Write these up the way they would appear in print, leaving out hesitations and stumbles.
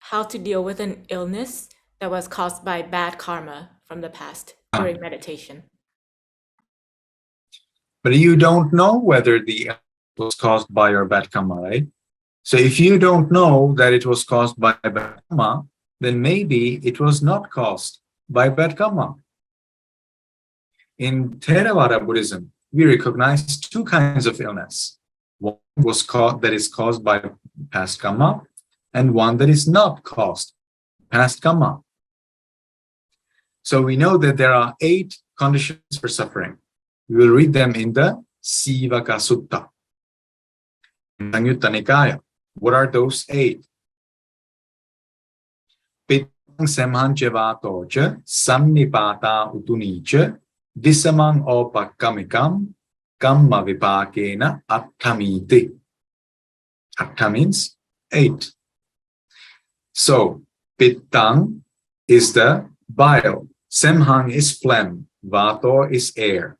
how to deal with an illness that was caused by bad karma from the past during meditation. But you don't know whether the illness was caused by your bad karma, right? So if you don't know that it was caused by bad karma, then maybe it was not caused by bad karma. In Theravada Buddhism, we recognize two kinds of illness. One that is caused by past karma, and one that is not caused by past karma. So we know that there are 8 conditions for suffering. We will read them in the Sivaka Sutta. In Samyutta Nikaya, what are those 8? Pitang semhanchevatocha sannipata utunicha visamang opakamikam kamma vipakena attamiti. Atta means 8. So, Pittang is the bile, Semhang is phlegm, Vato is air.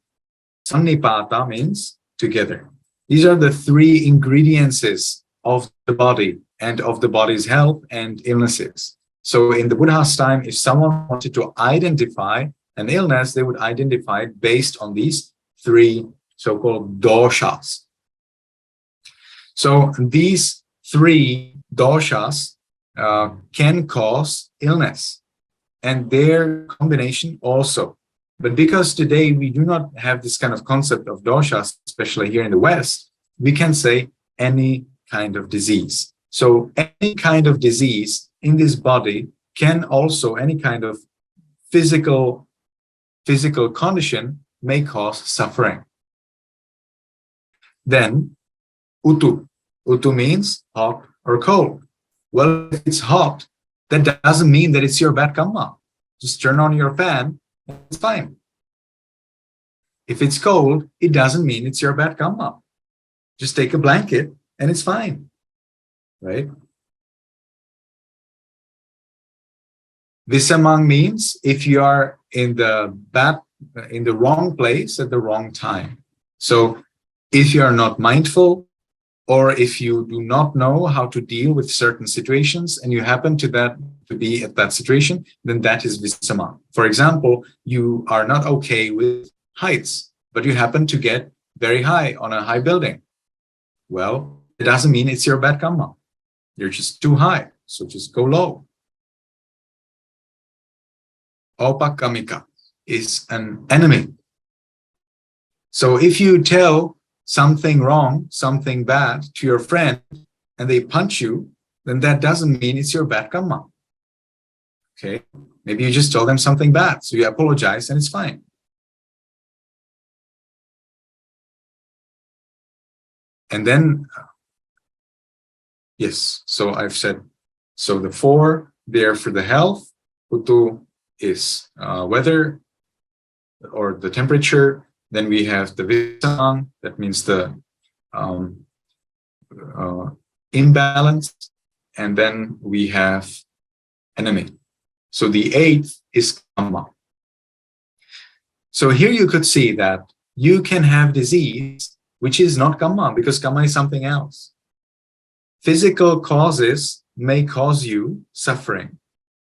Sannipata means together. These are the 3 ingredients of the body and of the body's health and illnesses. So in the Buddha's time, if someone wanted to identify an illness, they would identify it based on these 3 so-called doshas. So these 3 doshas can cause illness, and their combination also. But because today we do not have this kind of concept of doshas, especially here in the West, we can say any kind of disease. So any kind of disease in this body can also, any kind of physical condition may cause suffering. Then utu. Utu means hot or cold. Well, if it's hot, that doesn't mean that it's your bad karma. Just turn on your fan, it's fine. If it's cold, it doesn't mean it's your bad karma. Just take a blanket and it's fine, right? Visamang means if you are in the wrong place at the wrong time. So if you are not mindful, or if you do not know how to deal with certain situations and you happen to be at that situation, then that is visamang. For example, you are not okay with heights, but you happen to get very high on a high building. Well, it doesn't mean it's your bad karma. You're just too high, so just go low. Opakamika is an enemy. So if you tell something wrong, something bad to your friend, and they punch you, then that doesn't mean it's your bad karma. Okay? Maybe you just told them something bad, so you apologize and it's fine. And then, yes, so I've said, so the 4 there for the health, utu is weather or the temperature. Then we have the visamang, that means the imbalance. And then we have enemy. So the 8th is karma. So here you could see that you can have disease which is not karma, because karma is something else. Physical causes may cause you suffering.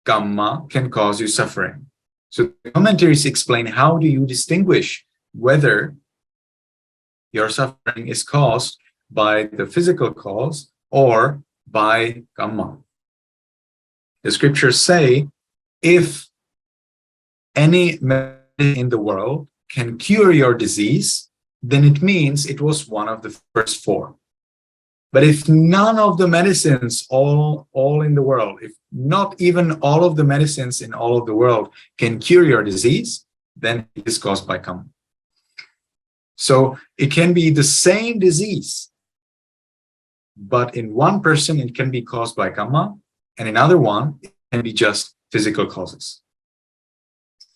Karma can cause you suffering. So the commentaries explain how do you distinguish whether your suffering is caused by the physical cause or by karma. The scriptures say, if any medicine in the world can cure your disease, then it means it was one of the first 4. But if none of the medicines all in the world, if not even all of the medicines in all of the world can cure your disease, then it is caused by karma. So it can be the same disease, but in one person it can be caused by karma, and in another one it can be just physical causes.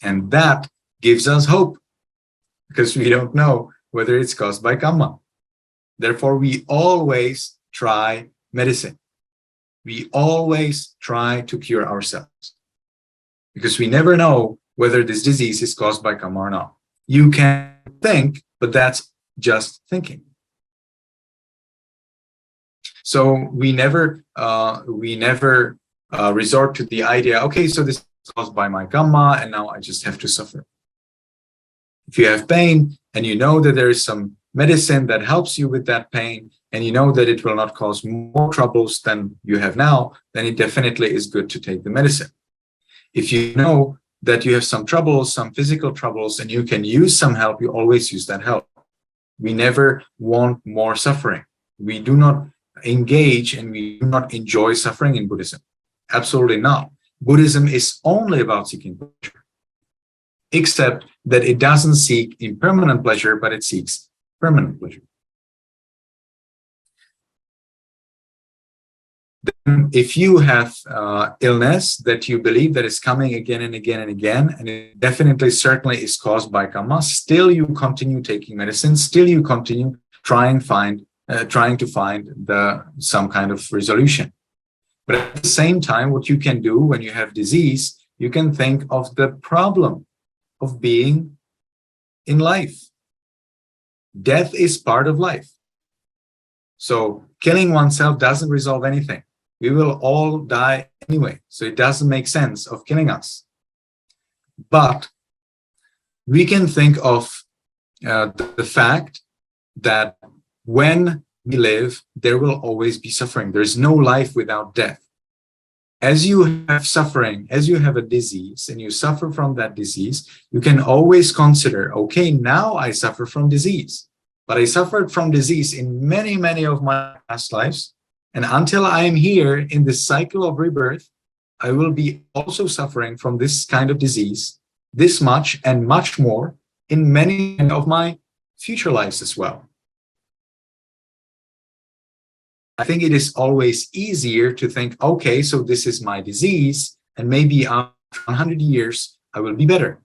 And that gives us hope, because we don't know whether it's caused by karma. Therefore, we always try medicine. We always try to cure ourselves, because we never know whether this disease is caused by karma or not. You can think, but that's just thinking. So we never resort to the idea, okay, so this is caused by my karma, and now I just have to suffer. If you have pain and you know that there is some medicine that helps you with that pain, and you know that it will not cause more troubles than you have now, then it definitely is good to take the medicine. If you know that you have some troubles, some physical troubles, and you can use some help, you always use that help. We never want more suffering. We do not engage and we do not enjoy suffering in Buddhism. Absolutely not. Buddhism is only about seeking pleasure, except that it doesn't seek impermanent pleasure, but it seeks permanent pleasure. Then if you have illness that you believe that is coming again and again and again, and it definitely certainly is caused by karma, still you continue taking medicine, still you continue trying to find some kind of resolution. But at the same time, what you can do when you have disease, you can think of the problem of being in life. Death is part of life. So killing oneself doesn't resolve anything. We will all die anyway, so it doesn't make sense of killing us. But we can think of the fact that when we live, there will always be suffering. There's no life without death. As you have suffering, as you have a disease and you suffer from that disease, you can always consider, okay, now I suffer from disease, but I suffered from disease in many, many of my past lives. And until I am here in this cycle of rebirth, I will be also suffering from this kind of disease, this much and much more in many of my future lives as well. I think it is always easier to think, okay, so this is my disease, and maybe after 100 years, I will be better.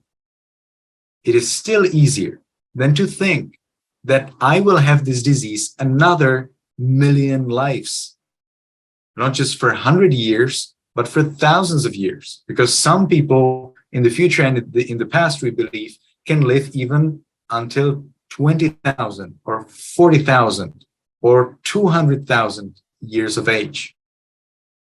It is still easier than to think that I will have this disease another 1,000,000 lives, not just for 100 years, but for thousands of years, because some people in the future and in the past, we believe, can live even until 20,000 or 40,000 or 200,000 years of age.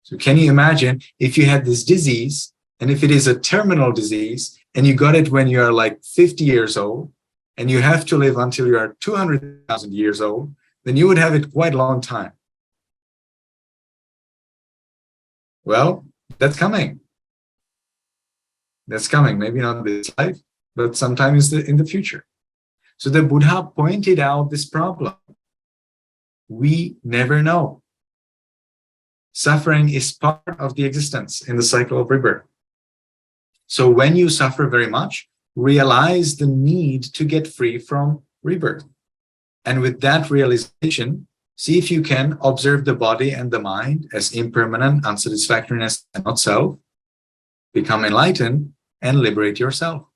So can you imagine if you had this disease, and if it is a terminal disease, and you got it when you are like 50 years old, and you have to live until you are 200,000 years old, then you would have it quite a long time. Well, that's coming. That's coming, maybe not this life, but sometimes in the future. So the Buddha pointed out this problem. We never know. Suffering is part of the existence in the cycle of rebirth. So when you suffer very much, realize the need to get free from rebirth. And with that realization, see if you can observe the body and the mind as impermanent, unsatisfactoriness, and not self, become enlightened, and liberate yourself.